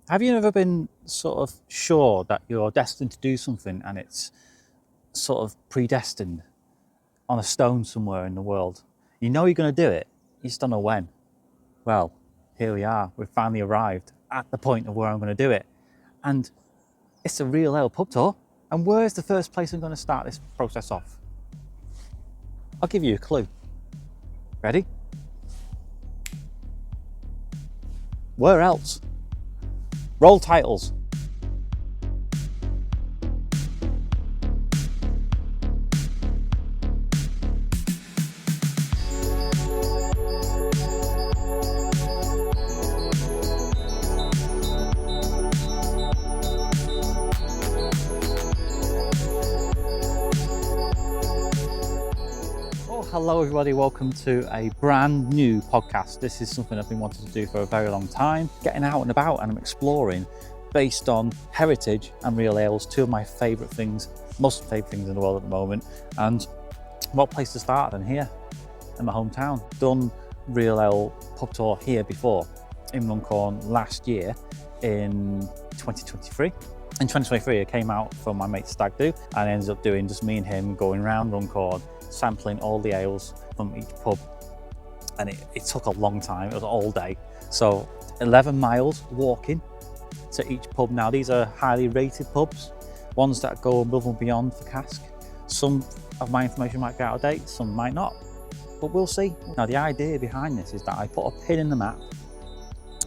Have you ever been sort of sure that you're destined to do something and it's sort of predestined on a stone somewhere in the world? You know you're going to do it, you just don't know when. Well, here we are. We've finally arrived at the point of where I'm going to do it. And it's a real ale pub tour. And where's the first place I'm going to start this process off? I'll give you a clue. Ready? Where else? Roll titles. Hello everybody, welcome to a brand new podcast. This is something I've been wanting to do for a very long time, getting out and about, and I'm exploring based on heritage and real ales, two of my favourite things, most favourite things in the world at the moment. And what place to start than here in my hometown. Done real ale pub tour here before in Runcorn last year in 2023. In 2023 I came out for my mate's stag do and ended up doing just me and him going around Runcorn, sampling all the ales from each pub, and it took a long time. It was all day, so 11 miles walking to each pub. Now these are highly rated pubs, ones that go above and beyond for cask. Some of my information might be out of date, some might not, but we'll see. Now the idea behind this is that I put a pin in the map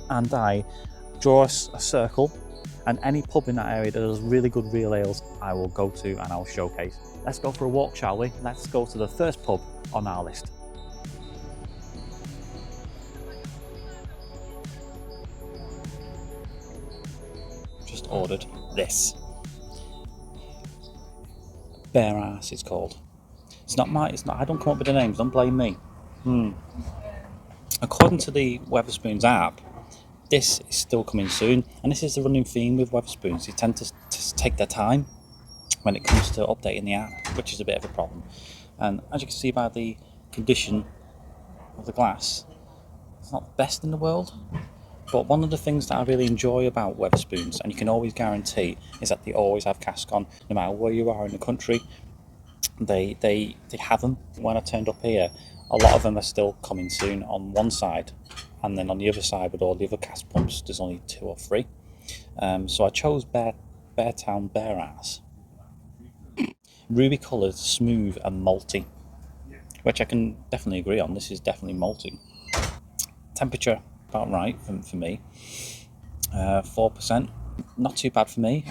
and I draw a circle, and any pub in that area that does really good real ales I will go to and I'll showcase. Let's go for a walk, shall we? Let's go to the first pub on our list. Just ordered this. Bare Ass it's called. It's not, I don't come up with the names, don't blame me. According to the Wetherspoons app, this is still coming soon, and this is the running theme with Wetherspoons. They tend to take their time when it comes to updating the app, which is a bit of a problem. And as you can see by the condition of the glass, it's not the best in the world. But one of the things that I really enjoy about Wetherspoons, and you can always guarantee, is that they always have cask on, no matter where you are in the country. They have them. When I turned up here, a lot of them are still coming soon on one side, and then on the other side with all the other cask pumps, there's only 2 or 3. So I chose Beartown Bare Ass. Ruby coloured, smooth and malty, which I can definitely agree on. This is definitely malty. Temperature about right for me. 4%, not too bad for me.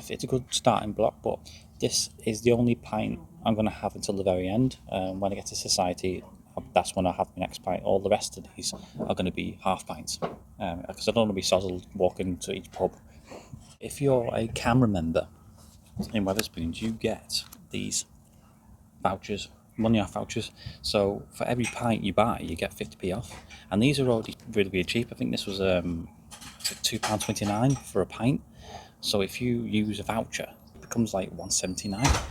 It's a good starting block, but this is the only pint I'm going to have until the very end. When I get to society, that's when I have my next pint. All the rest of these are going to be half pints, because I don't want to be sozzled walking to each pub. If you're a camera member in Wetherspoons, you get these vouchers, money off vouchers. So for every pint you buy, you get 50p off, and these are already really, really cheap. I think this was £2.29 for a pint. So if you use a voucher, it becomes like £1.79.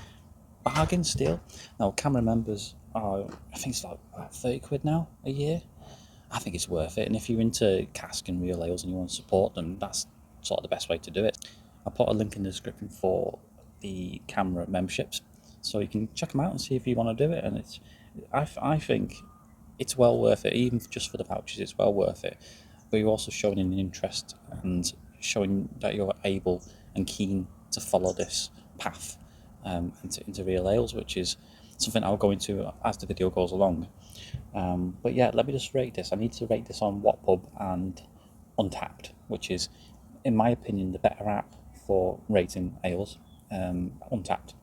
Bargain still. Now camera members are, I think it's like 30 quid now a year. I think it's worth it, and if you're into cask and real ales and you want to support them, that's sort of the best way to do it. I'll put a link in the description for the camera memberships, so you can check them out and see if you want to do it. And I think it's well worth it, even just for the vouchers. It's well worth it, but you're also showing an interest and showing that you're able and keen to follow this path into real ales, which is something I'll go into as the video goes along. But yeah, let me just rate this. I need to rate this on WhatPub and Untapped, which is, in my opinion, the better app for rating ales. Untapped.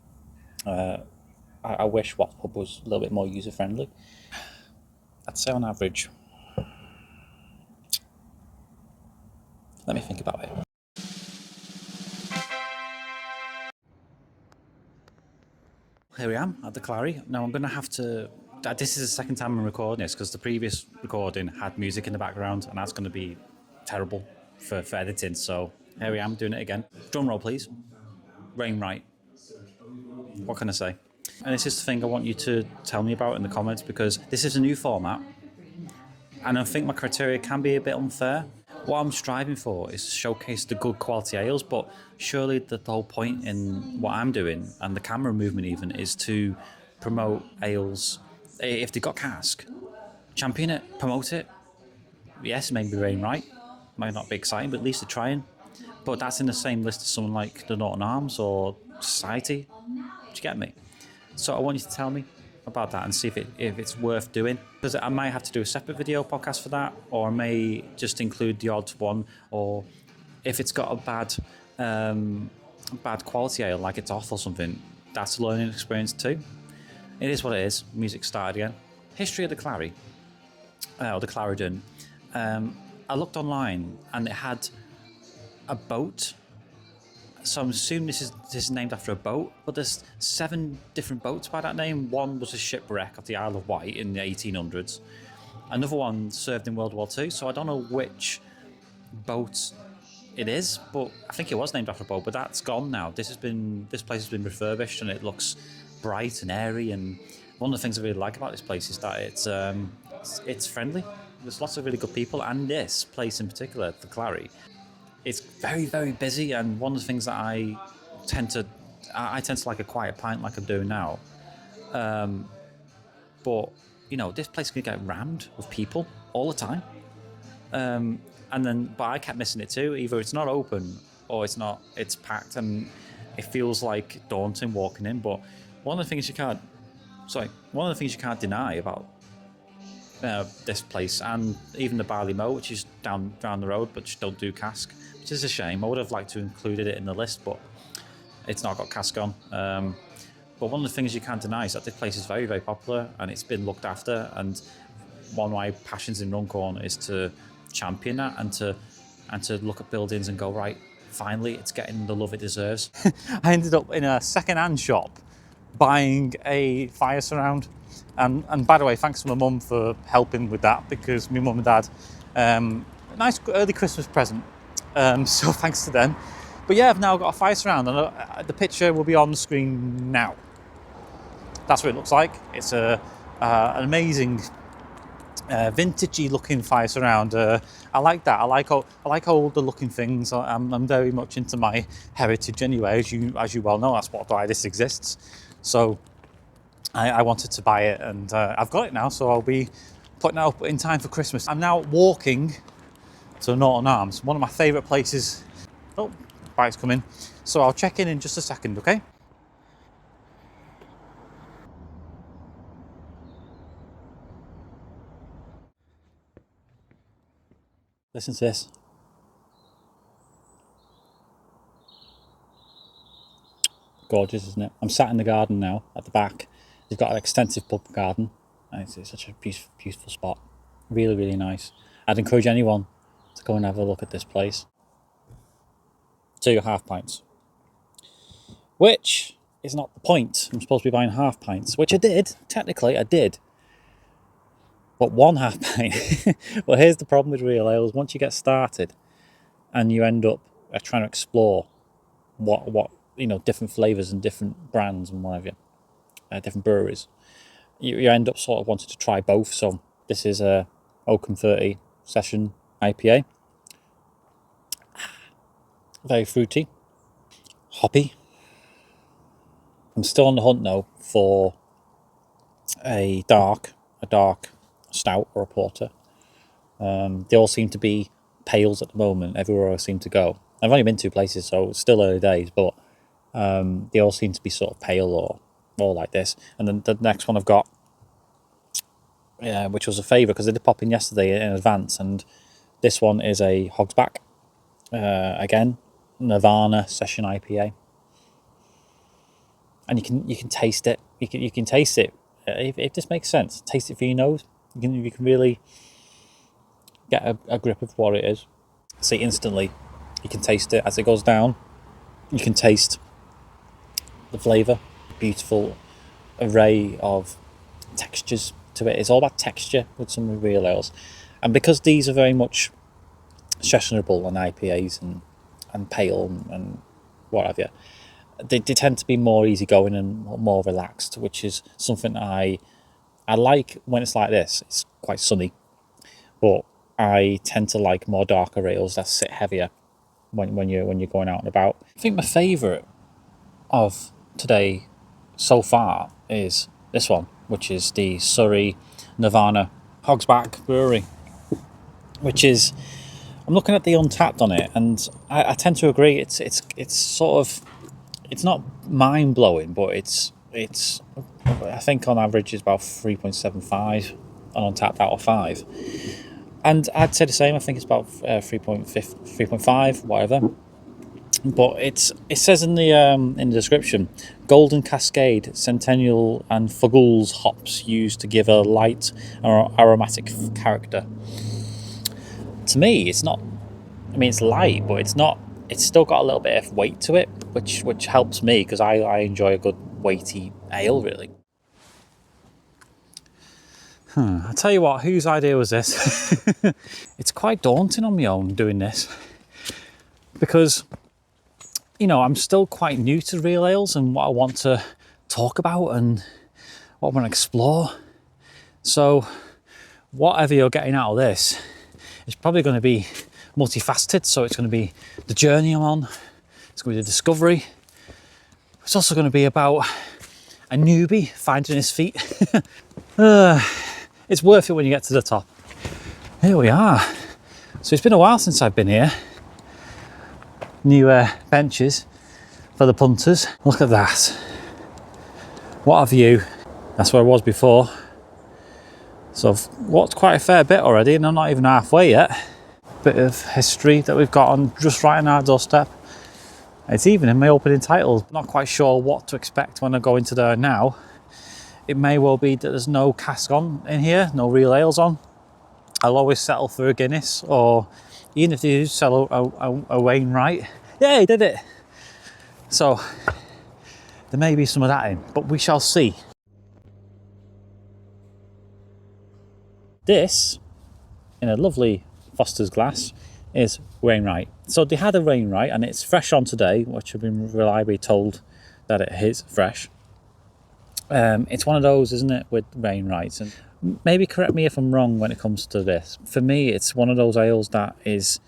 I wish WhatPub was a little bit more user friendly. I'd say on average. Let me think about it. Here we am at the Clary. Now I'm going to have to. This is the second time I'm recording this because the previous recording had music in the background, and that's going to be terrible for editing. So here we am doing it again. Drum roll, please. Rainwright. What can I say? And this is the thing I want you to tell me about in the comments, because this is a new format, and I think my criteria can be a bit unfair. What I'm striving for is to showcase the good quality ales, but surely the whole point in what I'm doing, and the camera movement even, is to promote ales. If they've got cask, champion it, promote it. Yes, maybe rain right, might not be exciting, but at least they're trying. But that's in the same list as someone like the Norton Arms or Society. Do you get me? So I want you to tell me about that and see if it's worth doing. Because I might have to do a separate video podcast for that, or I may just include the odd one, or if it's got a bad quality ale, like it's off or something, that's a learning experience too. It is what it is. Music started again. History of the Clary, or the Clarendon. I looked online and it had a boat. So I'm assuming this is named after a boat, but there's 7 different boats by that name. One was a shipwreck of the Isle of Wight in the 1800s. Another one served in World War II, so I don't know which boat it is, but I think it was named after a boat, but that's gone now. This place has been refurbished and it looks bright and airy, and one of the things I really like about this place is that it's friendly. There's lots of really good people, and this place in particular, the Clary, it's very, very busy, and one of the things that I tend to like a quiet pint like I'm doing now. But, this place can get rammed with people all the time. But I kept missing it too. Either it's not open or it's packed, and it feels like daunting walking in. But one of the things you can't deny about this place, and even the Barley Mow, which is down the road, but just don't do cask, which is a shame. I would have liked to included it in the list, but it's not got cask on. But one of the things you can't deny is that this place is very, very popular, and it's been looked after. And one of my passions in Runcorn is to champion that, and to look at buildings and go, right, finally, it's getting the love it deserves. I ended up in a second-hand shop buying a fire surround. And by the way, thanks to my mum for helping with that, because my mum and dad, a nice early Christmas present. So thanks to them. But yeah, I've now got a fire surround, and the picture will be on the screen now. That's what it looks like. It's an amazing, vintagey looking fire surround. I like that. I like older looking things. I'm very much into my heritage anyway, as you well know. That's why this exists. So I wanted to buy it, and I've got it now, so I'll be putting it up in time for Christmas. I'm now walking to Norton Arms, one of my favourite places. Oh, bike's coming. So I'll check in just a second, okay? Listen to this. Gorgeous, isn't it? I'm sat in the garden now at the back. They've got an extensive pub garden, and it's such a beautiful spot. Really, really nice. I'd encourage anyone to go and have a look at this place. 2 half pints, which is not the point. I'm supposed to be buying half pints, which I did. Technically, I did. But 1 half pint. Well, here's the problem with real ales. Once you get started, and you end up trying to explore what different flavours and different brands and whatever, different breweries, you end up sort of wanting to try both. So this is a Oakham 30 session IPA. Very fruity, hoppy. I'm still on the hunt though for a dark stout or a porter. They all seem to be pales at the moment everywhere I seem to go. I've only been 2 places, so it's still early days, but they all seem to be sort of pale or like this. And then the next one I've got, which was a favourite because they did pop in yesterday in advance, and this one is a Hogsback, again, Nirvana Session IPA. And you can taste it. You can taste it. If this makes sense, taste it for your nose. You can really get a grip of what it is. See, instantly, you can taste it as it goes down. You can taste the flavour. Beautiful array of textures to it. It's all about texture with some real ales. And because these are very much sessionable and IPAs and pale and what have you, they tend to be more easygoing and more relaxed, which is something I like when it's like this. It's quite sunny, but I tend to like more darker ales that sit heavier when you're going out and about. I think my favourite of today so far is this one, which is the Surrey Nirvana Hogsback Brewery, which is, I'm looking at the Untapped on it, and I tend to agree. It's sort of, it's not mind blowing, but it's I think on average it's about 3.75 on Untapped out of 5, and I'd say the same. I think it's about 3.5, whatever. But it says in the description, Golden Cascade, Centennial and Fuggles hops used to give a light or aromatic character. To me, it's not. I mean, it's light, but it's not. It's still got a little bit of weight to it, which helps me because I enjoy a good weighty ale, really. I tell you what, whose idea was this? It's quite daunting on my own doing this because, you know, I'm still quite new to real ales and what I want to talk about and what I want to explore. So whatever you're getting out of this is probably going to be multifaceted. So it's going to be the journey I'm on, it's going to be the discovery. It's also going to be about a newbie finding his feet. It's worth it when you get to the top. Here we are. So it's been a while since I've been here. New benches for the punters. Look at that. What a view. That's where I was before. So I've walked quite a fair bit already and I'm not even halfway yet. Bit of history that we've got on just right on our doorstep. It's even in my opening title. Not quite sure what to expect when I go into there now. It may well be that there's no cask on in here, no real ales on. I'll always settle for a Guinness, or even if they do sell a Wainwright. Yeah, he did it. So there may be some of that in, but we shall see. This, in a lovely Foster's glass, is Wainwright. So they had a Wainwright and it's fresh on today, which I've been reliably told that it is fresh. It's one of those, isn't it, with Wainwrights? And maybe correct me if I'm wrong when it comes to this. For me, it's one of those ales that is,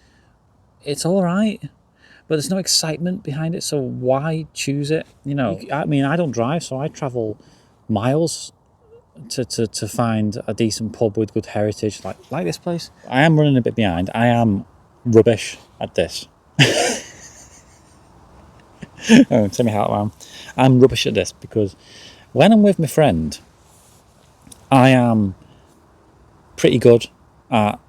it's all right, but there's no excitement behind it. So why choose it? You know, I mean, I don't drive, so I travel miles to find a decent pub with good heritage, like this place. I am running a bit behind. I am rubbish at this. Oh, tell me how I am. I'm rubbish at this because when I'm with my friend, I am pretty good at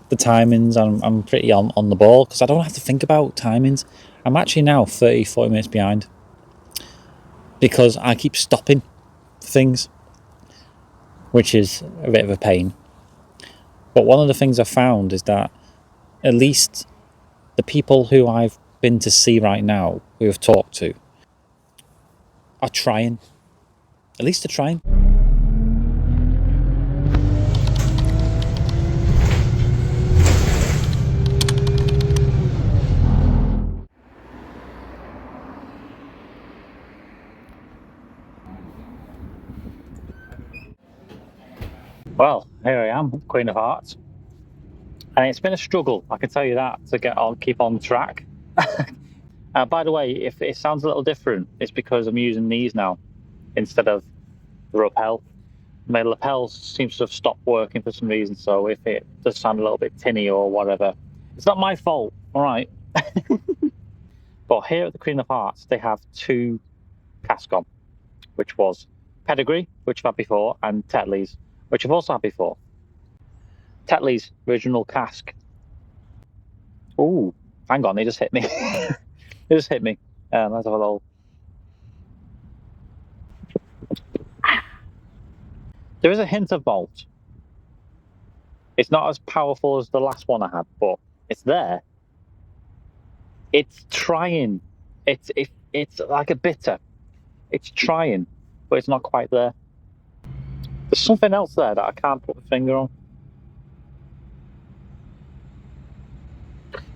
the timings. I'm pretty on the ball because I don't have to think about timings. I'm actually now 30-40 minutes behind because I keep stopping things, which is a bit of a pain. But one of the things I found is that at least the people who I've been to see right now, who I've talked to, are trying. At least they're trying. Well, here I am, Queen of Hearts. And it's been a struggle, I can tell you that, to keep on track. By the way, if it sounds a little different, it's because I'm using these now instead of the rappel. My lapel seems to have stopped working for some reason, so if it does sound a little bit tinny or whatever, it's not my fault, all right? But here at the Queen of Hearts, they have two cask on, which was Pedigree, which I've had before, and Tetley's, which I've also had before. Tetley's original cask. Ooh, hang on, they just hit me. They just hit me. Let's have a little. There is a hint of malt. It's not as powerful as the last one I had, but it's there. It's trying. It's like a bitter. It's trying, but it's not quite there. There's something else there that I can't put my finger on.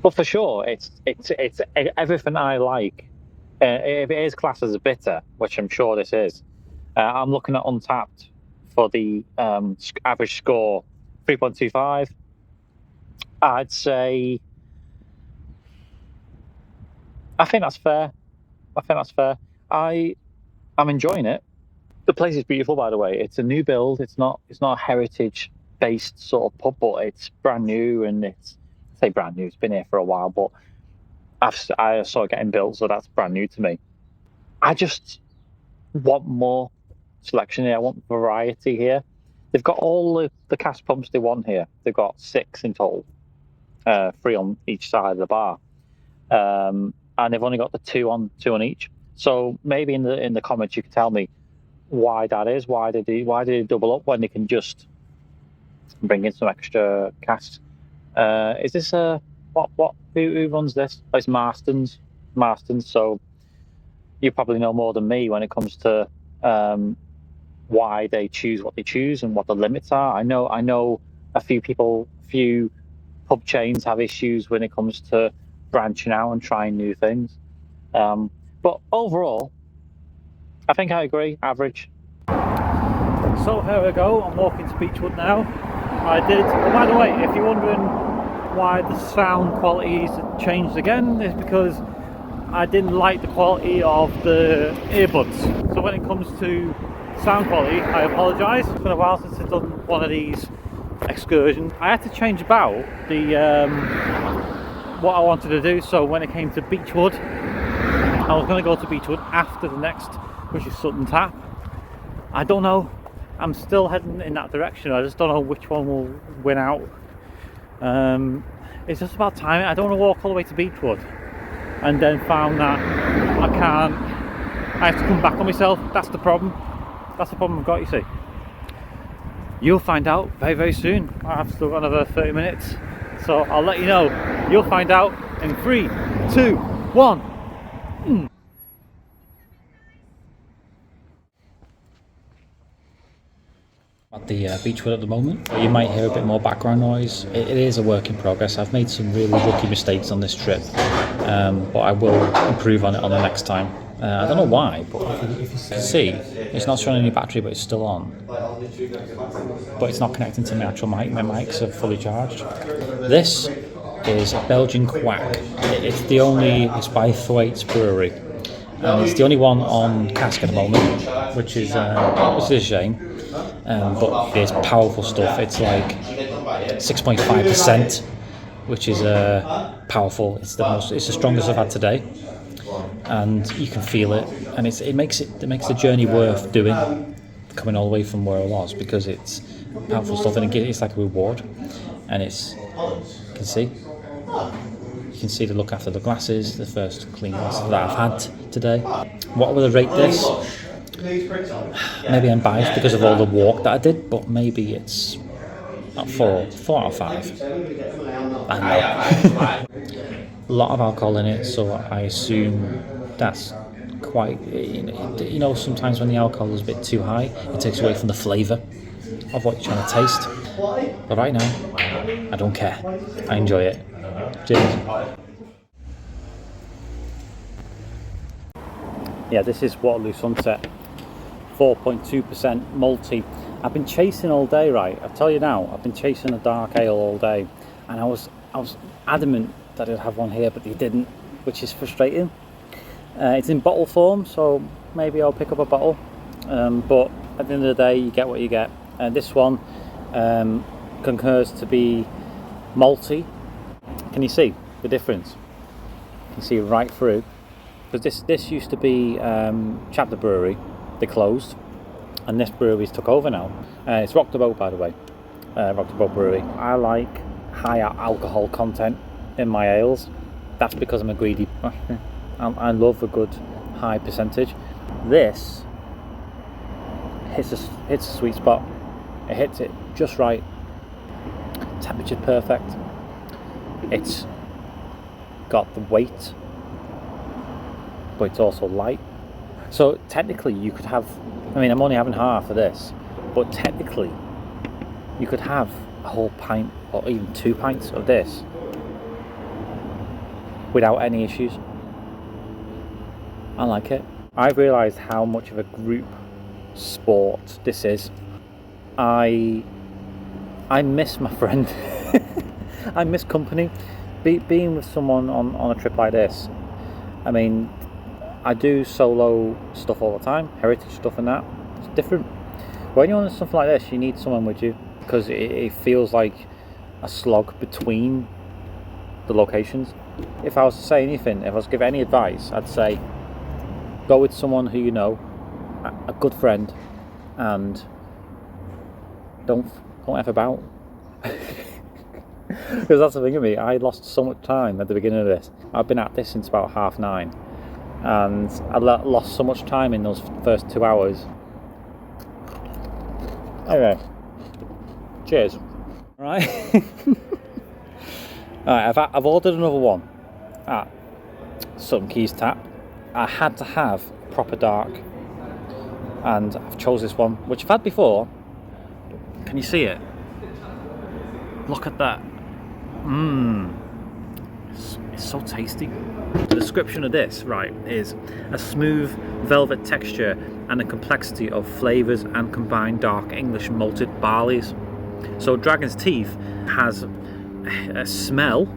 But for sure, it's everything I like. If it is classed as a bitter, which I'm sure this is, I'm looking at Untapped for the average score 3.25. I'd say, I think that's fair. I think that's fair. I'm enjoying it. The place is beautiful, by the way. It's a new build. It's not a heritage based sort of pub, but it's brand new, and I say brand new. It's been here for a while, but I saw it getting built, so that's brand new to me. I just want more selection here. I want variety here. They've got all the cask pumps they want here. They've got 6 in total, 3 on each side of the bar, and they've only got the two on each. So maybe in the comments you can tell me why that is. Why did they double up when they can just bring in some extra casks? Is this who runs this? Oh, it's Marston's. So you probably know more than me when it comes to why they choose what they choose and what the limits are. I know a few pub chains have issues when it comes to branching out and trying new things. But overall, I think I agree, average. So here we go, I'm walking to Beechwood now. By the way, if you're wondering why the sound quality has changed again, it's because I didn't like the quality of the earbuds. So when it comes to sound quality, I apologise. It's been a while since I've done one of these excursions. I had to change about what I wanted to do. So when it came to Beechwood, I was going to go to Beechwood after the next, which is Sutton Tap. I don't know. I'm still heading in that direction. I just don't know which one will win out. It's just about timing. I don't want to walk all the way to Beechwood and then found that I can't. I have to come back on myself. That's the problem. That's the problem I've got, you see. You'll find out very, very soon. I've still got another 30 minutes. So I'll let you know. You'll find out in 3, 2, 1. At the Beechwood at the moment. You might hear a bit more background noise. It is a work in progress. I've made some really rookie mistakes on this trip, but I will improve on it on the next time. I don't know why, but if you can see, it's not showing any battery, but it's still on. But it's not connecting to my actual mic. My mics are fully charged. This is a Belgian Quack. It's by Thwaites Brewery, and it's the only one on cask at the moment, which is a shame. But it's powerful stuff. It's like 6.5%, which is powerful. It's the strongest I've had today, and you can feel it. And it makes the journey worth doing, coming all the way from where I was, because it's powerful stuff, and it's like a reward. And you can see the look after the glasses, the first clean glasses that I've had today. What would I rate this? Maybe I'm biased because of all the walk that I did, but maybe it's a 4 out of 5. I know. A lot of alcohol in it, so I assume that's quite, sometimes when the alcohol is a bit too high, it takes away from the flavour of what you're trying to taste. But right now, I don't care. I enjoy it. Cheers. Yeah, this is Waterloo Sunset. 4.2% malty. I've been chasing all day, right? I tell you now, I've been chasing a dark ale all day, and I was adamant that I'd have one here, but they didn't, which is frustrating. It's in bottle form, so maybe I'll pick up a bottle. But at the end of the day, you get what you get. And this one concurs to be malty. Can you see the difference? You can see right through. Because this used to be Chapter Brewery. They closed, and this brewery's took over now. It's Rock the Boat, by the way. Rock the Boat Brewery. I like high alcohol content in my ales. That's because I'm a greedy. I love a good high percentage. This hits a sweet spot. It hits it just right. Temperature's perfect. It's got the weight, but it's also light. So technically you could have, I'm only having half of this, but technically you could have a whole pint or even 2 pints of this without any issues. I like it. I've realised how much of a group sport this is. I miss my friend. I miss company. Being with someone on a trip like this, I mean, I do solo stuff all the time, heritage stuff and that. It's different. When you're on something like this, you need someone with you, because it feels like a slog between the locations. If I was to say anything, if I was to give any advice, I'd say go with someone who you know, a good friend, and don't F about. Because that's the thing with me, I lost so much time at the beginning of this. I've been at this since about 9:30, and I lost so much time in those first 2 hours. Anyway, cheers. Right. Alright, I've ordered another one at Sutton Quays Tap. I had to have proper dark, and I've chose this one, which I've had before. Can you see it? Look at that. It's so tasty. The description of this, right, is a smooth velvet texture and a complexity of flavours and combined dark English malted barleys. So Dragon's Teeth has a smell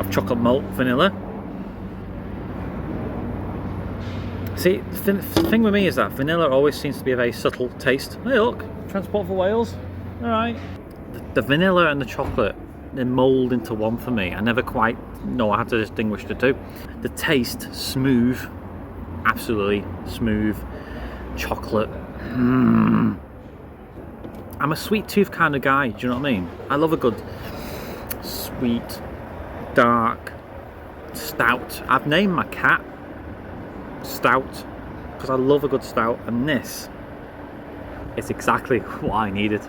of chocolate malt vanilla. See, the thing with me is that vanilla always seems to be a very subtle taste. Hey look, Transport for Wales. Alright. The vanilla and the chocolate, they mould into one for me. I never quite know how to distinguish the two. The taste, smooth, absolutely smooth chocolate. I'm a sweet tooth kind of guy, do you know what I mean? I love a good sweet, dark, stout. I've named my cat Stout because I love a good stout, and this is exactly what I needed.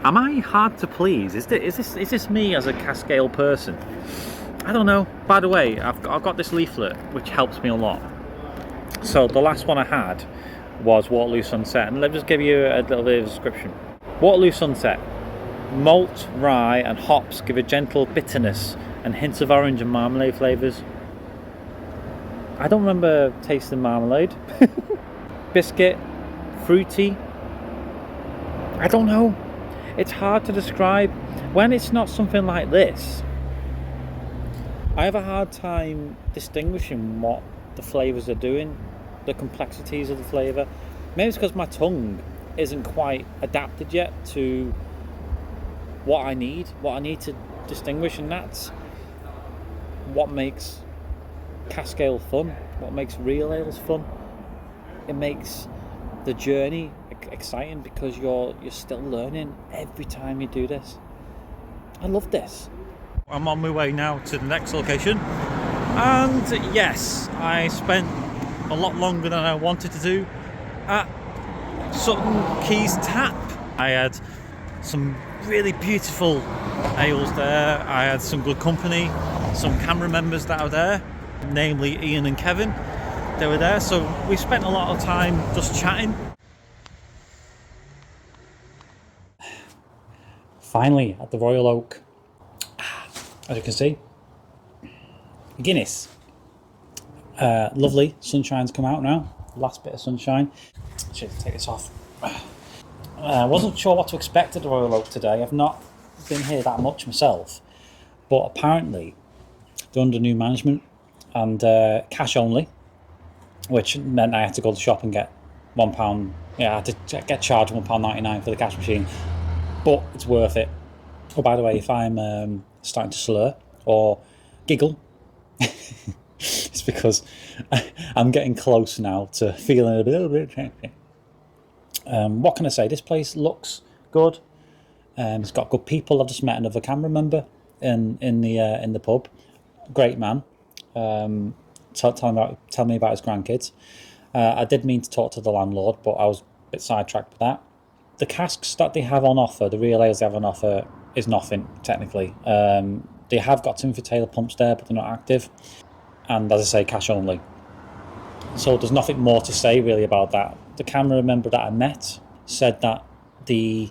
Am I hard to please? Is this me as a cask ale person? I don't know. By the way, I've got this leaflet which helps me a lot. So the last one I had was Waterloo Sunset, and let me just give you a little bit of a description. Waterloo Sunset. Malt, rye and hops give a gentle bitterness and hints of orange and marmalade flavours. I don't remember tasting marmalade. Biscuit, fruity. I don't know. It's hard to describe. When it's not something like this, I have a hard time distinguishing what the flavours are doing, the complexities of the flavour. Maybe it's because my tongue isn't quite adapted yet to what I need to distinguish, and that's what makes cask ale fun, what makes real ales fun. It makes the journey exciting because you're still learning every time you do this. I love this. I'm on my way now to the next location, and yes, I spent a lot longer than I wanted to do at Sutton Quays Tap. I had some really beautiful ales there. I had some good company, some camera members that are there, namely Ian and Kevin. They were there, so we spent a lot of time just chatting. Finally at the Royal Oak, as you can see, Guinness. Lovely, sunshine's come out now, last bit of sunshine. Should take this off. I wasn't sure what to expect at the Royal Oak today. I've not been here that much myself, but apparently they're under new management and cash only, which meant I had to go to the shop and get £1. Yeah, I had to get charged £1.99 for the cash machine, but it's worth it. Oh, by the way, if I'm starting to slur or giggle, it's because I'm getting close now to feeling a little bit. What can I say? This place looks good. It's got good people. I've just met another camera member in the pub. Great man. Tell me about his grandkids. I did mean to talk to the landlord, but I was a bit sidetracked with that. The casks that they have on offer, the real ales they have on offer, is nothing technically. They have got Timothy Taylor pumps there, but they're not active. And as I say, cash only. So there's nothing more to say really about that. The camera member that I met said that the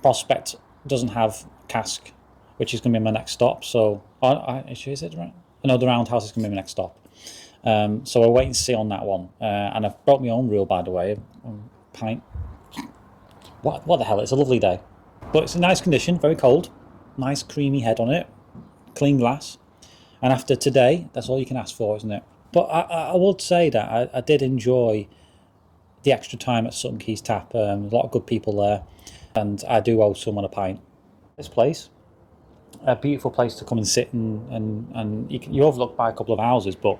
prospect doesn't have cask, which is going to be my next stop. So, is it right? No, the Roundhouse is going to be my next stop. So I'll wait and see on that one. And I've brought my own reel, by the way. Pint. What the hell? It's a lovely day. But it's in nice condition, very cold, nice creamy head on it, clean glass. And after today, that's all you can ask for, isn't it? But I would say that I did enjoy the extra time at Sutton Quays Tap. A lot of good people there, and I do owe someone a pint. This place, a beautiful place to come and sit and you're overlooked by a couple of houses, but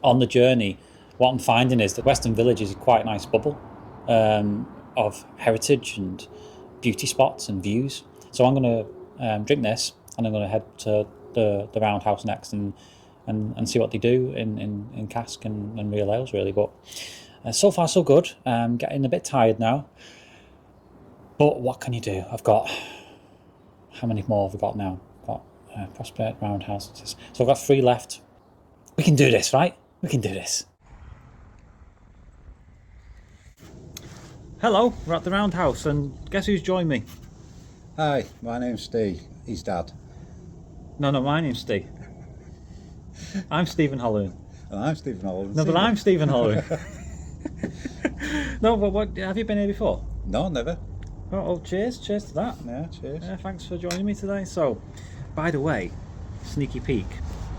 on the journey, what I'm finding is that Western Village is quite a nice bubble of heritage and beauty spots and views. So I'm going to drink this, and I'm going to head to the Roundhouse next and see what they do in cask and real ales, really. But so far so good. Getting a bit tired now, but what can you do? I've got, how many more have we got now? I've got Prospect, Roundhouse, so I've got 3 left. We can do this, right? We can do this. Hello, we're at the Roundhouse, and guess who's joined me? Hi, my name's Steve. He's Dad. No, my name's Steve. I'm Stephen Holloran. And I'm Stephen Holloran. No, but I'm Stephen Holloran. No, but what? Have you been here before? No, never. Oh, cheers to that. Yeah, cheers. Yeah, thanks for joining me today. So, by the way, sneaky peek,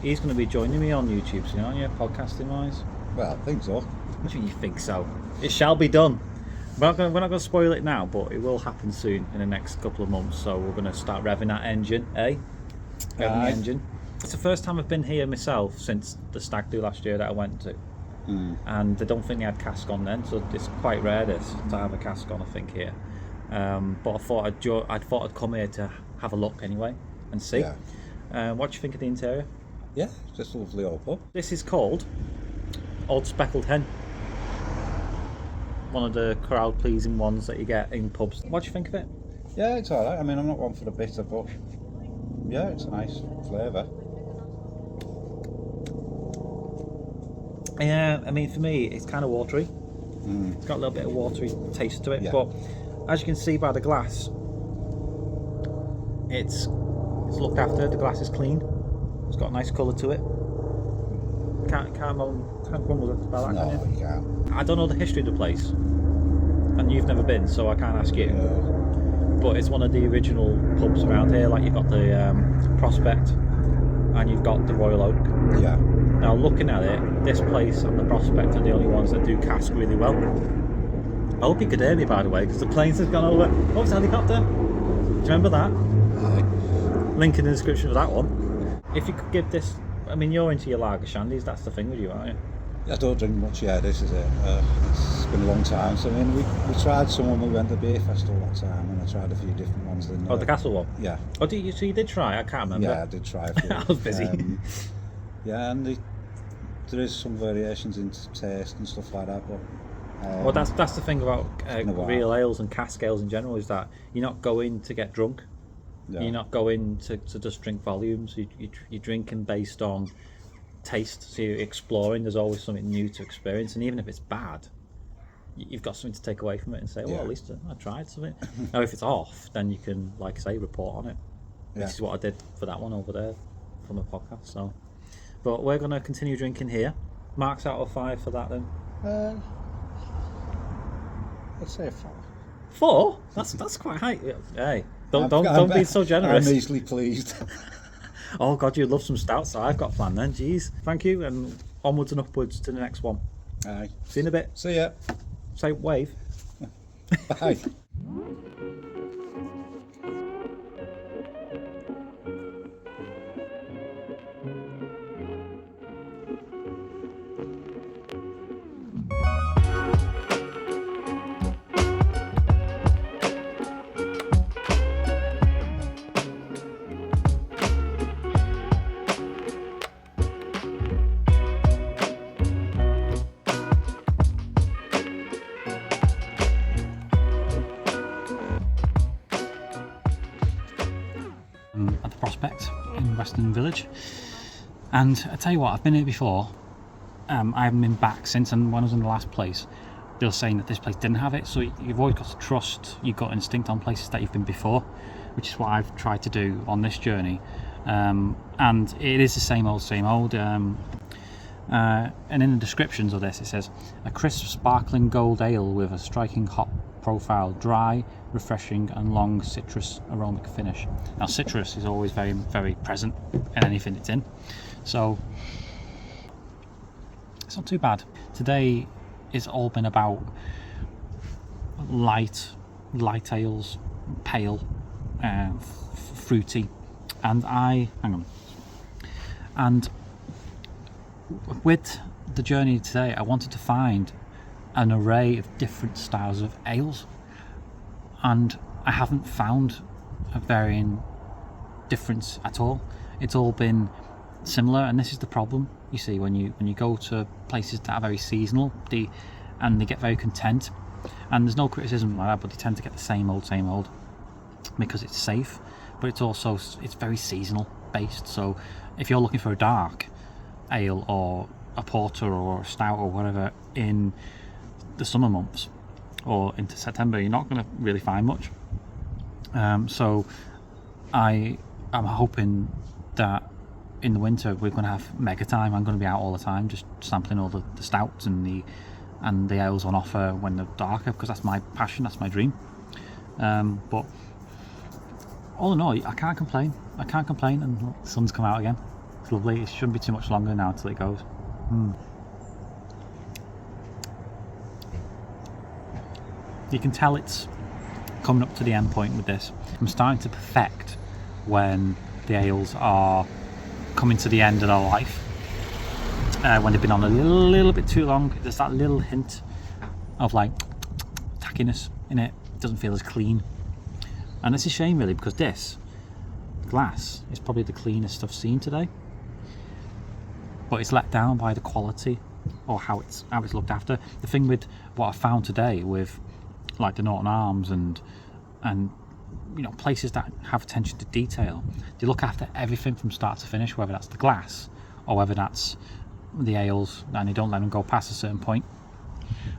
he's going to be joining me on YouTube soon, aren't you, podcasting wise? Well, I think so. What do you think so? It shall be done. We're not going to spoil it now, but it will happen soon in the next couple of months. So we're going to start revving that engine, eh? Revving the engine. It's the first time I've been here myself since the stag do last year that I went to. And I don't think they had cask on then, so it's quite rare to have a cask on, I think, here. But I thought I'd come here to have a look anyway and see. Yeah. What do you think of the interior? Yeah, it's just a lovely old pub. This is called Old Speckled Hen. One of the crowd pleasing ones that you get in pubs. What do you think of it? Yeah, it's alright. I mean, I'm not one for the bitter, but yeah, it's a nice flavour. Yeah, I mean, for me, it's kind of watery. It's got a little bit of watery taste to it, yeah. But as you can see by the glass, it's looked after. The glass is clean. It's got a nice colour to it. Can't grumble about that, no, can you? You can't. I don't know the history of the place, and you've never been, so I can't ask you. No. But it's one of the original pubs around here. Like, you've got the Prospect, and you've got the Royal Oak. Yeah. Now, looking at it, this place and the Prospect are the only ones that do cask really well. I hope you could hear me, by the way, because the planes have gone over. Oh, it's a helicopter. Do you remember that? Aye. Link in the description for that one. If you could give this, I mean, you're into your lager shandies, that's the thing with you, aren't you? I don't drink much, yeah, this is it. It's been a long time. So, I mean, we tried some when we went to Beer Festival that time, and I tried a few different ones. Oh, the Castle one? Yeah. Oh, so you did try? I can't remember. Yeah, I did try a few. I was busy. Yeah, and there is some variations in taste and stuff like that, but well, that's the thing about real ales and cask ales in general, is that you're not going to get drunk. Yeah. You're not going to just drink volumes. You're drinking based on taste. So you're exploring. There's always something new to experience, and even if it's bad, you've got something to take away from it and say, well, at least I tried something. Now, if it's off, then you can, like I say, report on it. Which is what I did for that one over there from the podcast. So, but we're going to continue drinking here. Marks out of 5 for that then. I'd say 4. 4? That's quite high. Hey, don't be so generous. I'm easily pleased. Oh God, you'd love some stouts that I've got planned then. Jeez. Thank you, and onwards and upwards to the next one. Aye. See you in a bit. See ya. Say wave. Bye. At the Prospect in Western Village, and I tell you what, I've been here before. I haven't been back since, and when I was in the last place, they were saying that this place didn't have it. So you've always got to trust your gut instinct on places that you've been before, which is what I've tried to do on this journey. And it is the same old. And in the descriptions of this, it says a crisp, sparkling gold ale with a striking hop profile, dry, refreshing and long citrus aromatic finish. Now citrus is always very, very present in anything it's in, so it's not too bad. Today it's all been about light ales, pale, fruity, and with the journey today I wanted to find an array of different styles of ales, and I haven't found a varying difference at all. It's all been similar, and this is the problem, you see, when you go to places that are very seasonal, they get very content, and there's no criticism like that, but they tend to get the same old because it's safe, but it's very seasonal based. So if you're looking for a dark ale or a porter or a stout or whatever in the summer months or into September, you're not going to really find much. So I'm hoping that in the winter we're going to have mega time. I'm going to be out all the time just sampling all the stouts and the ales on offer when they're darker, because that's my passion, that's my dream. But all in all, I can't complain, and look, the sun's come out again. It's lovely. It shouldn't be too much longer now till it goes. You can tell it's coming up to the end point with this. I'm starting to perfect when the ales are coming to the end of their life, when they've been on a little bit too long. There's that little hint of like tackiness in it. It doesn't feel as clean, and it's a shame really, because this glass is probably the cleanest I've seen today, but it's let down by the quality or how it's looked after. The thing with what I found today with like the Norton Arms and you know, places that have attention to detail, they look after everything from start to finish, whether that's the glass or whether that's the ales, and they don't let them go past a certain point.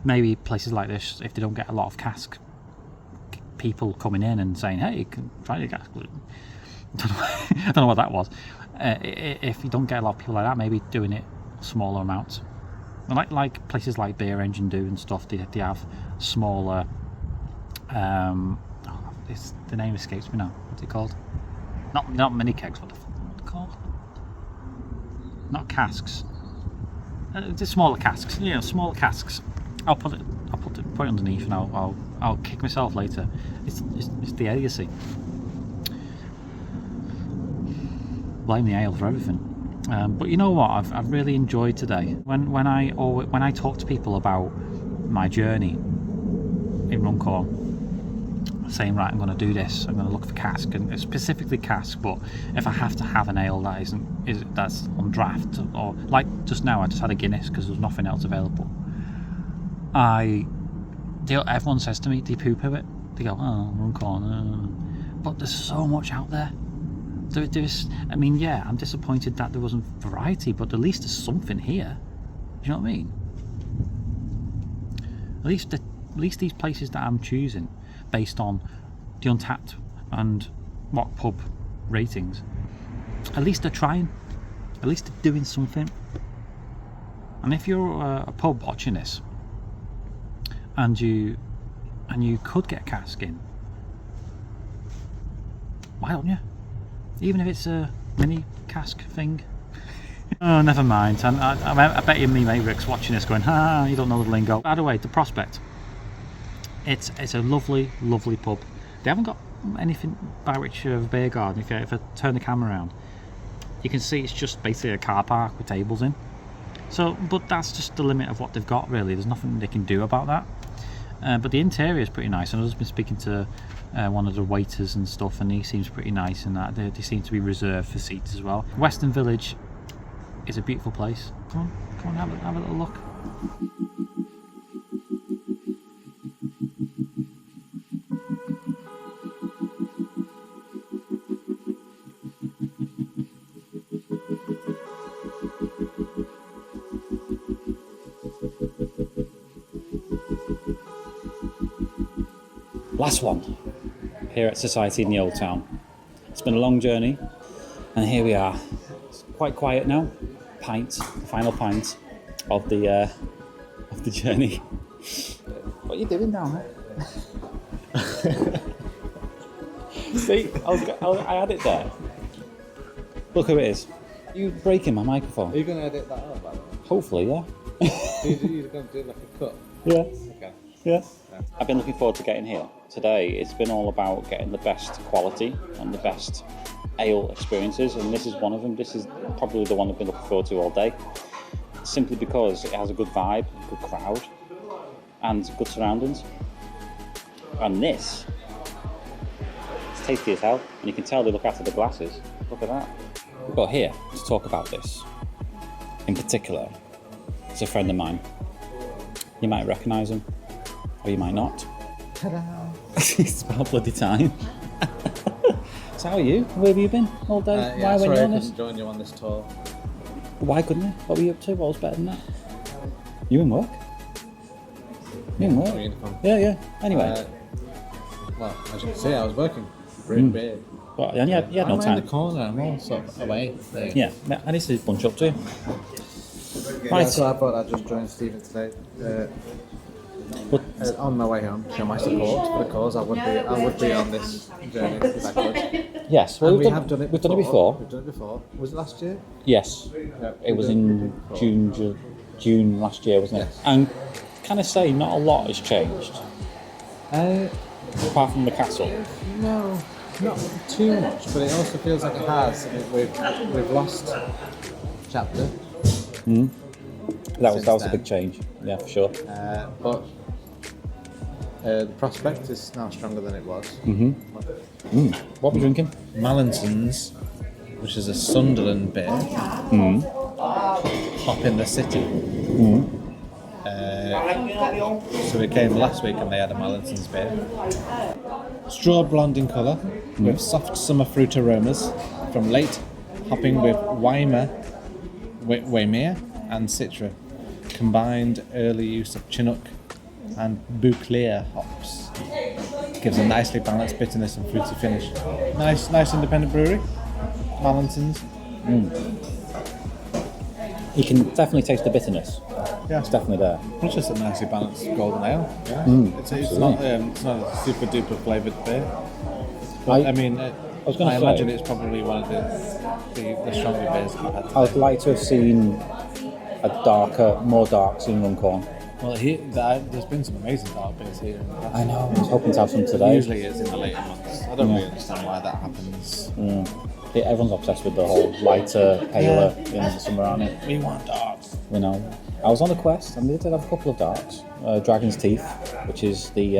Maybe places like this, if they don't get a lot of cask people coming in and saying, hey, you can try your cask, I don't know what that was. If you don't get a lot of people like that, maybe doing it smaller amounts, like places like Beer Engine do and stuff. They have smaller, the name escapes me now. What's it called? Not mini kegs. What are they called? Not casks. It's smaller casks. You know, smaller casks. I'll put it underneath, and I'll kick myself later. It's the ale, you see. Blame the ale for everything. But you know what? I've really enjoyed today. When I talk to people about my journey in Runcorn, saying, right, I'm going to do this, I'm going to look for cask, and specifically cask, but if I have to have an ale that's on draft, or like just now I just had a Guinness because there's nothing else available, everyone says to me, they poo-poo it. They go, oh, Runcorn, but there's so much out there. I mean, yeah, I'm disappointed that there wasn't variety, but at least there's something here. Do you know what I mean? At least these places that I'm choosing based on the Untapped and What Pub ratings, at least they're trying, at least they're doing something. And if you're a pub watching this and you could get a cask in, why don't you? Even if it's a mini cask thing. Oh, never mind. I bet you me mate Rick's watching this going, you don't know the lingo. By the way, the Prospect, it's a lovely pub. They haven't got anything by which of a beer garden. If I turn the camera around, you can see it's just basically a car park with tables in. So, but that's just the limit of what they've got really. There's nothing they can do about that. But the interior is pretty nice, and I've just been speaking to one of the waiters and stuff, and he seems pretty nice, and that they seem to be reserved for seats as well. Western Village is a beautiful place. Come on, have a little look. Last one here at Society in the Old Town. It's been a long journey, and here we are. It's quite quiet now. The final pint of the journey. What are you doing down there? See, I had it there. Look who it is. You breaking my microphone? Are you going to edit that out, by the way? Hopefully, yeah. You're going to do like a cut? Yeah. Okay. Yeah. I've been looking forward to getting here. Today, it's been all about getting the best quality and the best ale experiences, and this is one of them. This is probably the one I've been looking forward to all day, simply because it has a good vibe, a good crowd, and good surroundings. And this, it's tasty as hell, and you can tell they look after the glasses. Look at that. We've got here to talk about this in particular. It's a friend of mine. You might recognise him, or you might not. Ta-da! It's about bloody time. So how are you? Where have you been all day? Yeah, Why sorry, weren't you I on this? couldn't join you on this tour. Why couldn't you? What were you up to? What was better than that? You in work? You in work? Oh, uniform. Yeah. Anyway. Well, as you can see, I was working. Brewing beer. Well, and you had no I'm in time. the corner, I'm all sort of away. There you go. Yeah, I need to bunch up too. Yeah, Right. so I thought I'd just join Stephen today. But, On my way home, show my support for the cause. I would be on this journey if I could. yes, well, And we've have done it. We've done it before. We've done it before. Was it last year? Yes. It was in June last year, wasn't it? Yes. And can I say, not a lot has changed, apart from the castle. No, not too much, but it also feels like it has. We've lost chapter. That was a then. big change. Yeah, for sure. But the prospect is now stronger than it was. What are we drinking? Mallinson's, which is a Sunderland beer. Hop in the city. So we came last week and they had a Mallinson's beer. Straw blonde in colour, with soft summer fruit aromas from late hopping with Weimar and Citra. Combined early use of Chinook and Bouclier hops gives a nicely balanced bitterness and fruity finish. Nice independent brewery, Mallinson's. You can definitely taste the bitterness. Yeah, It's definitely there. it's just a nicely balanced golden ale. Yeah. It's not a super duper flavoured beer. But, I was gonna say- imagine it's probably one of the stronger beers I've had. I would like to have seen more darks in Runcorn. Well, there's been some amazing dark beers here. In the past. I know, I was hoping to have some today. Usually it's in the later months. I don't really understand why that happens. Yeah, everyone's obsessed with the whole lighter, paler in the summer, aren't it? We want darks. You know, I was on a quest and they did have a couple of darks. Dragon's Teeth, which is the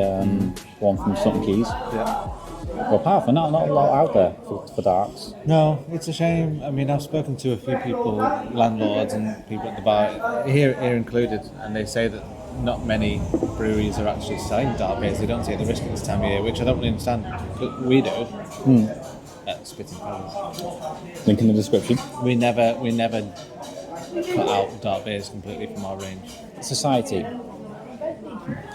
one from Sutton Quays. Yeah. But apart from that, not a lot out there for darks. No, it's a shame. I mean, I've spoken to a few people, landlords and people at the bar, here included, and they say that not many breweries are actually selling dark beers. They don't take the risk at this time of year, which I don't really understand. But we do. Spitting Fellas. Link in the description. We never cut out dark beers completely from our range. Society.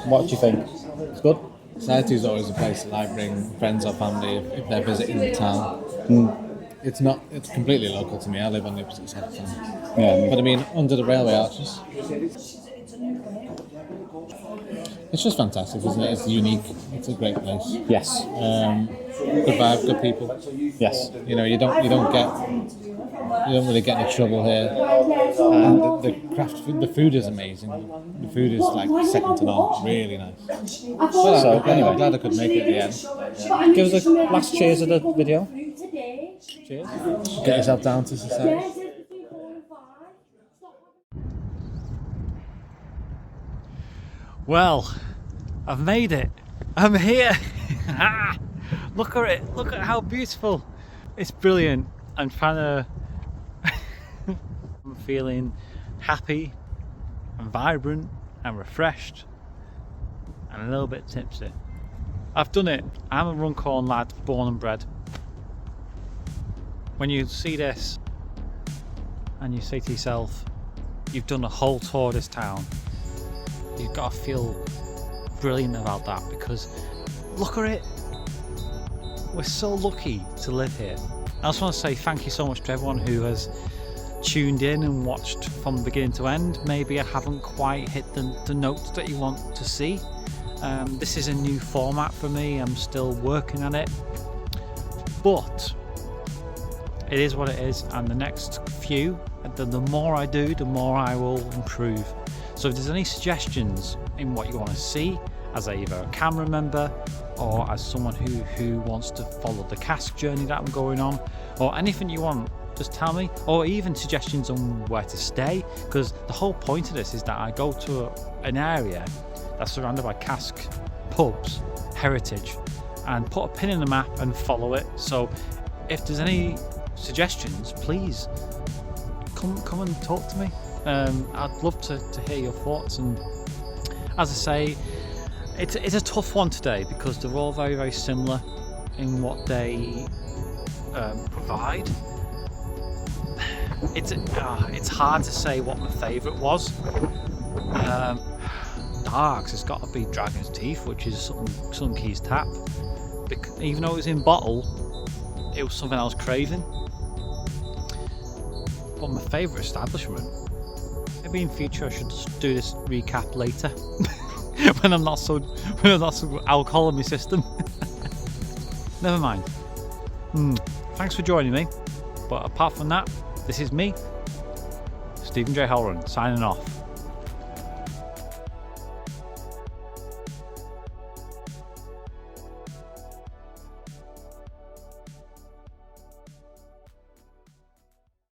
What do you think? It's good? Society is always a place that I bring friends or family if they're visiting the town. It's completely local to me. I live on the opposite side of town. Yeah. But I mean, under the railway arches. It's just fantastic, isn't it? It's unique. It's a great place. Yes. Good vibe, good people. Yes. You know, you don't really get any trouble here. And the craft food, the food is amazing. The food is like second to none. It's really nice. So, I'm glad I could make it at the end. Give us a last cheers of the video. Cheers. Get yourself down to society. Well, I've made it. I'm here. Look at it. Look at how beautiful. It's brilliant. I'm feeling happy and vibrant and refreshed and a little bit tipsy. I've done it. I'm a Runcorn lad, born and bred. When you see this and you say to yourself, you've done a whole tour of this town, you've got to feel brilliant about that, because look at it. We're so lucky to live here. I just want to say thank you so much to everyone who has tuned in and watched from beginning to end. Maybe I haven't quite hit the notes that you want to see. This is a new format for me. I'm still working on it, but it is what it is, and the next few, the more I do, the more I will improve. So if there's any suggestions in what you want to see as either a camera member or as someone who wants to follow the cask journey that I'm going on, or anything you want, just tell me. Or even suggestions on where to stay, because the whole point of this is that I go to an area that's surrounded by cask pubs, heritage, and put a pin in the map and follow it. So if there's any suggestions, please come and talk to me. I'd love to hear your thoughts. And as I say, it's a tough one today because they're all very, very similar in what they provide. It's hard to say what my favourite was. Darks, it's got to be Dragon's Teeth, which is Sutton Quays Tap. Even though it was in bottle, it was something I was craving. But my favourite establishment, maybe in future I should just do this recap later when I'm not so alcohol in my system. Never mind. Thanks for joining me. But apart from that, this is me, Stephen J. Holloran, signing off.